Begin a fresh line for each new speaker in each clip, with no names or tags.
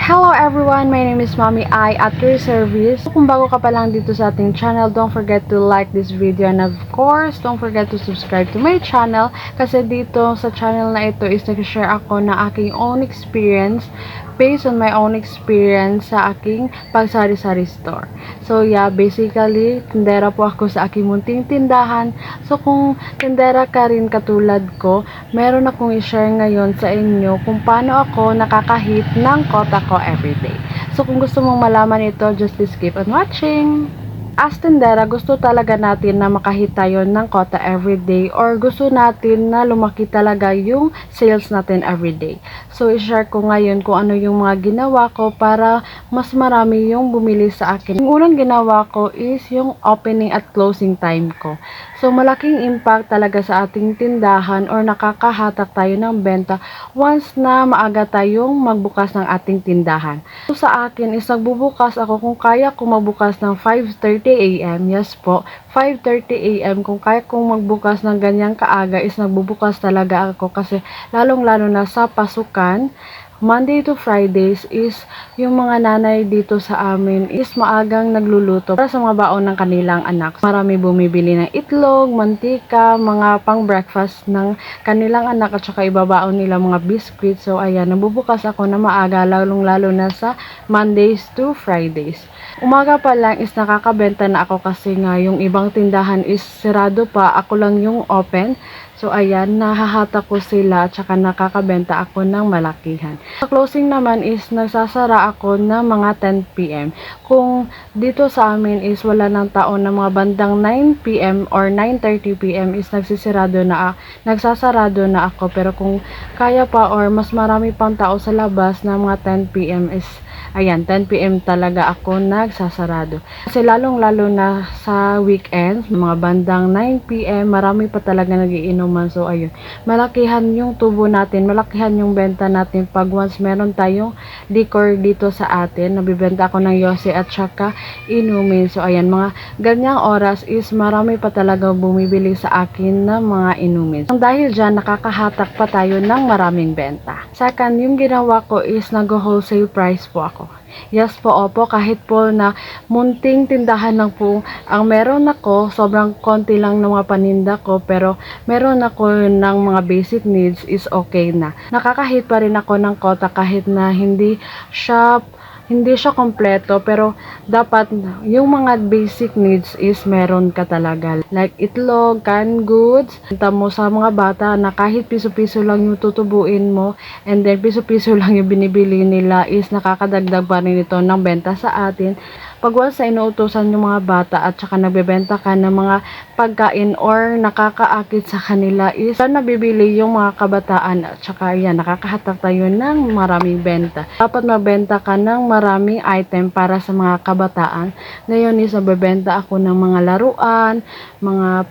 Hello everyone, my name is Mommy I at your service. Kung bago ka pa lang dito sa ating channel, don't forget to like this video and of course, don't forget to subscribe to my channel kasi dito sa channel na ito is nag-share ako na aking own experience based on my own experience sa aking pagsari-sari store. So yeah, basically, tindera po ako sa aking munting tindahan. So kung tindera ka rin katulad ko, meron akong i-share ngayon sa inyo kung paano ako nakakahit ng kota ko everyday. So kung gusto mong malaman ito, just please keep on watching. As tindera, gusto talaga natin na makahit tayo ng kota everyday or gusto natin na lumaki talaga yung sales natin everyday. So, i-share ko ngayon kung ano yung mga ginawa ko para mas marami yung bumili sa akin. Yung unang ginawa ko is yung opening at closing time ko. So, malaking impact talaga sa ating tindahan or nakakahatak tayo ng benta once na maaga tayong magbukas ng ating tindahan. So, sa akin is nagbubukas ako kung kaya ko magbukas ng 5:30 AM. Yes po, 5:30 AM. Kung kaya kong magbukas ng ganyang kaaga is nagbubukas talaga ako kasi lalong-lalo na sa pasukan. Monday to Fridays is yung mga nanay dito sa amin is maagang nagluluto para sa mga baon ng kanilang anak. Marami bumibili ng itlog, mantika, mga pang breakfast ng kanilang anak at saka ibabaon nila mga biscuit. So ayan, nabubukas ako na maaga lalong-lalo na sa Mondays to Fridays. Umaga pa lang is nakakabenta na ako kasi nga yung ibang tindahan is sirado pa, ako lang yung open. So ayan, nahahata ko sila at saka nakakabenta ako ng malakihan. Sa closing naman is nagsasara ako ng mga 10 PM. Kung dito sa amin is wala ng taon na mga bandang 9 PM or 9:30 PM is nagsasarado na ako. Pero kung kaya pa or mas marami pang tao sa labas na mga 10 PM is ayan, 10 PM talaga ako nagsasarado. Kasi lalong-lalo na sa weekends, mga bandang 9 PM, marami pa talaga nagiinuman. So, ayun. Malakihan yung tubo natin, malakihan yung benta natin pag once meron tayong liquor dito sa atin. Nabibenta ako ng yosi at saka inumin. So, ayan, mga ganyang oras is marami pa talaga bumibili sa akin na mga inumin. So, dahil dyan, nakakahatak pa tayo ng maraming benta. Second, yung ginawa ko is nag-wholesale price po ako. Yes po, opo, kahit po na munting tindahan lang po ang meron ako, sobrang konti lang ng mga paninda ko, pero meron ako ng mga basic needs is okay na. Nakakahit pa rin ako ng kota kahit na hindi siya kompleto, pero dapat yung mga basic needs is meron ka talaga. Like itlog, canned goods, kita mo sa mga bata na kahit piso-piso lang yung tutubuin mo and then piso-piso lang yung binibili nila is nakakadagdag pa rin ito ng benta sa atin. Pag once na inuutosan yung mga bata at saka nagbebenta ka ng mga pagkain or nakakaakit sa kanila is nabibili yung mga kabataan at saka yan, nakakahatak tayo ng maraming benta. Dapat mabenta ka ng maraming item para sa mga kabataan. Ngayon is nabebenta ako ng mga laruan, mga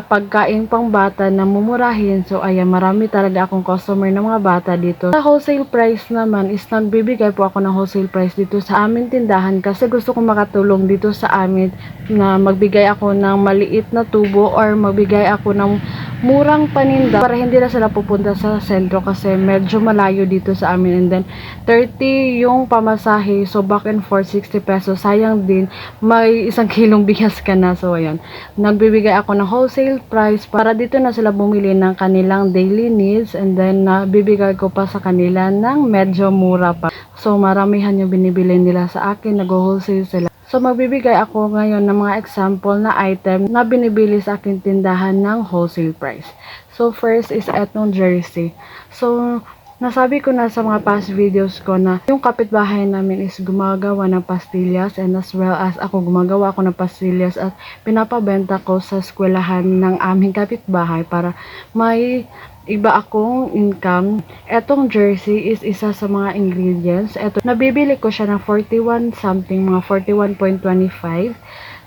pagkain pang bata na mumurahin. So ayan, marami talaga akong customer ng mga bata dito. Sa wholesale price naman is nagbibigay po ako ng wholesale price dito sa amin tindahan kasi gusto ko makatulong dito sa amin na magbigay ako ng maliit na tubo or magbigay ako ng murang paninda para hindi na sila pupunta sa sentro kasi medyo malayo dito sa amin, and then 30 yung pamasahe, so back and forth 60 pesos, sayang din, may 1 kilong bigas ka na. So ayan, nagbibigay ako ng wholesale price para dito na sila bumili ng kanilang daily needs, and then nabibigay ko pa sa kanila ng medyo mura pa. So maramihan yung binibili nila sa akin, nag-wholesale sila. So, magbibigay ako ngayon ng mga example na item na binibili sa aking tindahan ng wholesale price. So, first is etong jersey. So, nasabi ko na sa mga past videos ko na yung kapitbahay namin is gumagawa ng pastillas, and as well as ako gumagawa ako ng pastillas at pinapabenta ko sa eskwelahan ng aming kapitbahay para may iba akong income. Etong jersey is isa sa mga ingredients. Eto, nabibili ko siya ng 41 something, mga 41.25.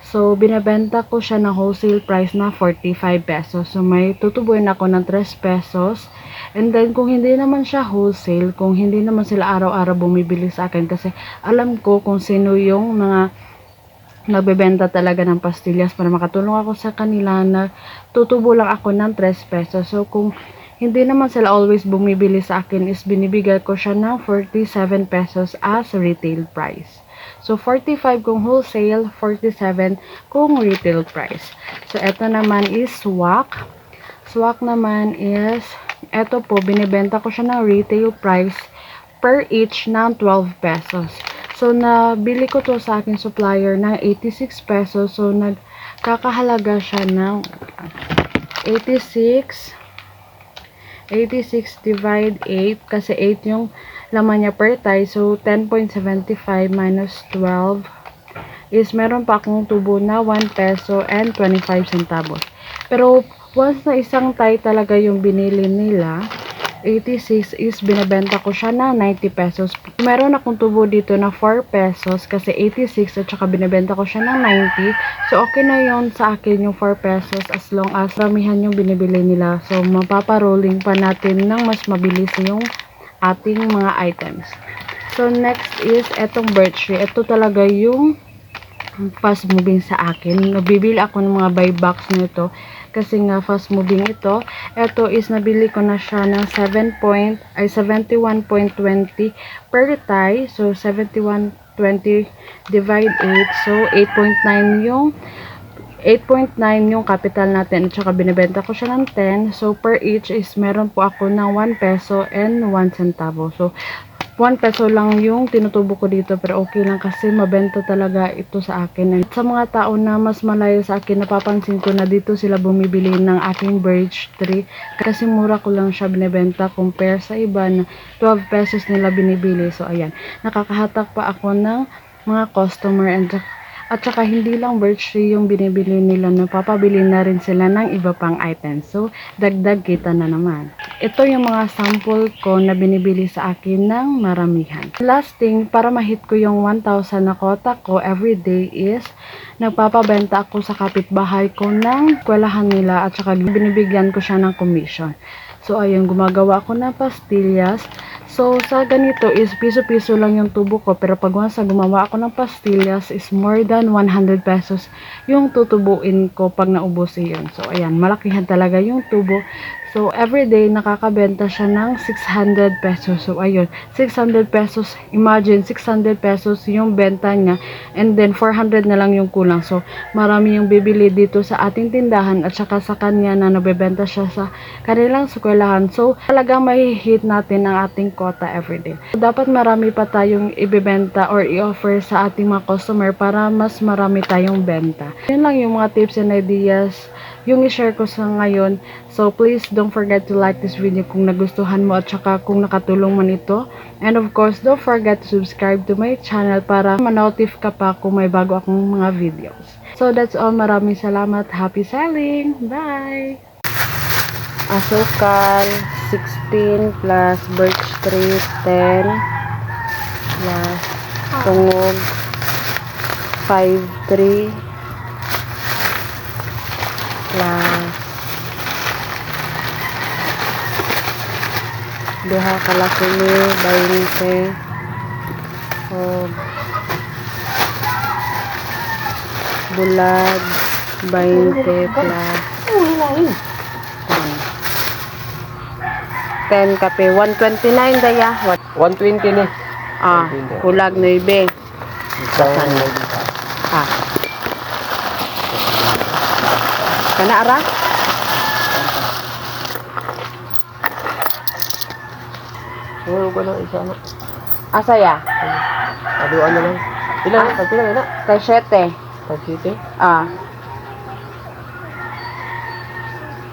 So, binabenta ko siya ng wholesale price na 45 pesos. So, may tutubuin ako ng 3 pesos. And then, kung hindi naman siya wholesale, kung hindi naman sila araw-araw bumibili sa akin, kasi alam ko kung sino yung mga nagbebenta talaga ng pastillas para makatulong ako sa kanila, na tutubo lang ako ng 3 pesos. So, kung hindi naman sila always bumibili sa akin, is binibigay ko siya ng 47 pesos as retail price. So, 45 kung wholesale, 47 kung retail price. So, eto naman is swak. Swak naman is, eto po, binibenta ko siya ng retail price per each ng 12 pesos. So, nabili ko to sa aking supplier ng 86 pesos. So, nagkakahalaga siya ng 86 divide 8 kasi 8 yung laman niya per tie. So, 10.75 minus 12 is meron pa akong tubo na 1 peso and 25 centavos. Pero, once na isang tie talaga yung binili nila, 86 is binabenta ko siya na 90 pesos. Meron akong tubo dito na 4 pesos kasi 86 at saka binabenta ko siya ng 90. So, okay na yon sa akin yung 4 pesos as long as ramihan yung binibili nila. So, mapaparolling pa natin ng mas mabilis yung ating mga items. So, next is etong birch tree. Ito talaga yung fast moving sa akin. Bibili ako ng mga buy box nito kasi nga fast moving ito. Ito is nabili ko na siya ng 71.20 per tie. So 71.20 divide 8. So 8.9 yung capital natin at saka binibenta ko siya ng 10. So per each is meron po ako ng 1 peso and 1 centavo. So 1 peso lang yung tinutubo ko dito pero okay lang kasi mabenta talaga ito sa akin. And sa mga tao na mas malayo sa akin, napapansin ko na dito sila bumibili ng aking birch tree kasi mura ko lang siya binibenta compare sa iba na 12 pesos nila binibili. So ayan, nakakahatak pa ako ng mga customer at saka hindi lang birch tree yung binibili nila, napapabili na rin sila ng iba pang items. So, dagdag kita na naman. Ito yung mga sample ko na binibili sa akin ng maramihan. Last thing, para ma-hit ko yung 1,000 na quota ko everyday is, nagpapabenta ako sa kapitbahay ko ng kwelahan nila at saka binibigyan ko siya ng commission. So, ayun, gumagawa ako ng pastillas. So, sa ganito is piso-piso lang yung tubo ko. Pero pag once na gumawa ako ng pastillas is more than 100 pesos yung tutubuin ko pag naubos yun. So, ayan, malakihan talaga yung tubo. So, everyday nakakabenta siya ng 600 pesos. So, ayun, 600 pesos. Imagine, 600 pesos yung benta niya. And then, 400 na lang yung kulang. So, marami yung bibili dito sa ating tindahan at saka sa kanya na nabebenta siya sa kanilang eskwelahan. So, talagang may hit natin ang ating quota everyday. So, dapat marami pa tayong ibebenta or i-offer sa ating mga customer para mas marami tayong benta. Yun lang yung mga tips and ideas yung i-share ko sa ngayon. So, please don't forget to like this video kung nagustuhan mo at saka kung nakatulong man ito. And of course, don't forget to subscribe to my channel para ma-notify ka pa kung may bago akong mga videos. So, that's all. Maraming salamat. Happy selling! Bye! Asukal, 16 plus birch tree, 10 plus tungog, 5-3 plus duha kalakuli 20 o bulag 20 plus 10 kape 129 daya
120 ni.
bulag 9 kana ara
Oo, ba na isa na.
asa ya
Aduan na lang. Ilan na? Pagpila na?
kay 7
Pag-city?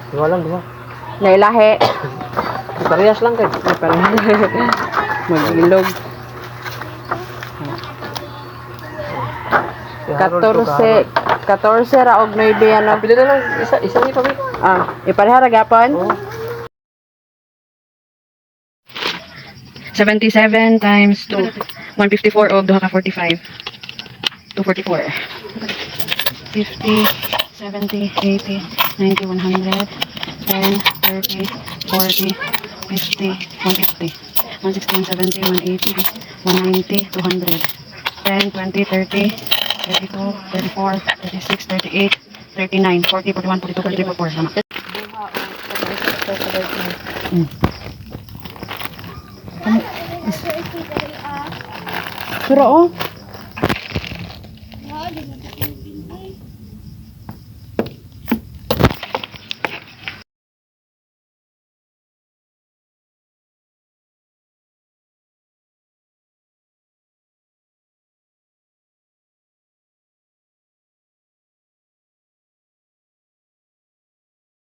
Dua lang, dua.
nailahe
Parehas lang kayo.
magilog 14 ra og 9 ano
Pila na lang. Isa ni kami.
ipareha ra gapon
Oo.
77 times 2 154 og duha ka 45 244 50 70 80 90 100 10 30 40 50 150 160 170 180 190 200 10 20 30 32 34 36 38 39 40 41 42 43 44 sama Pero oh,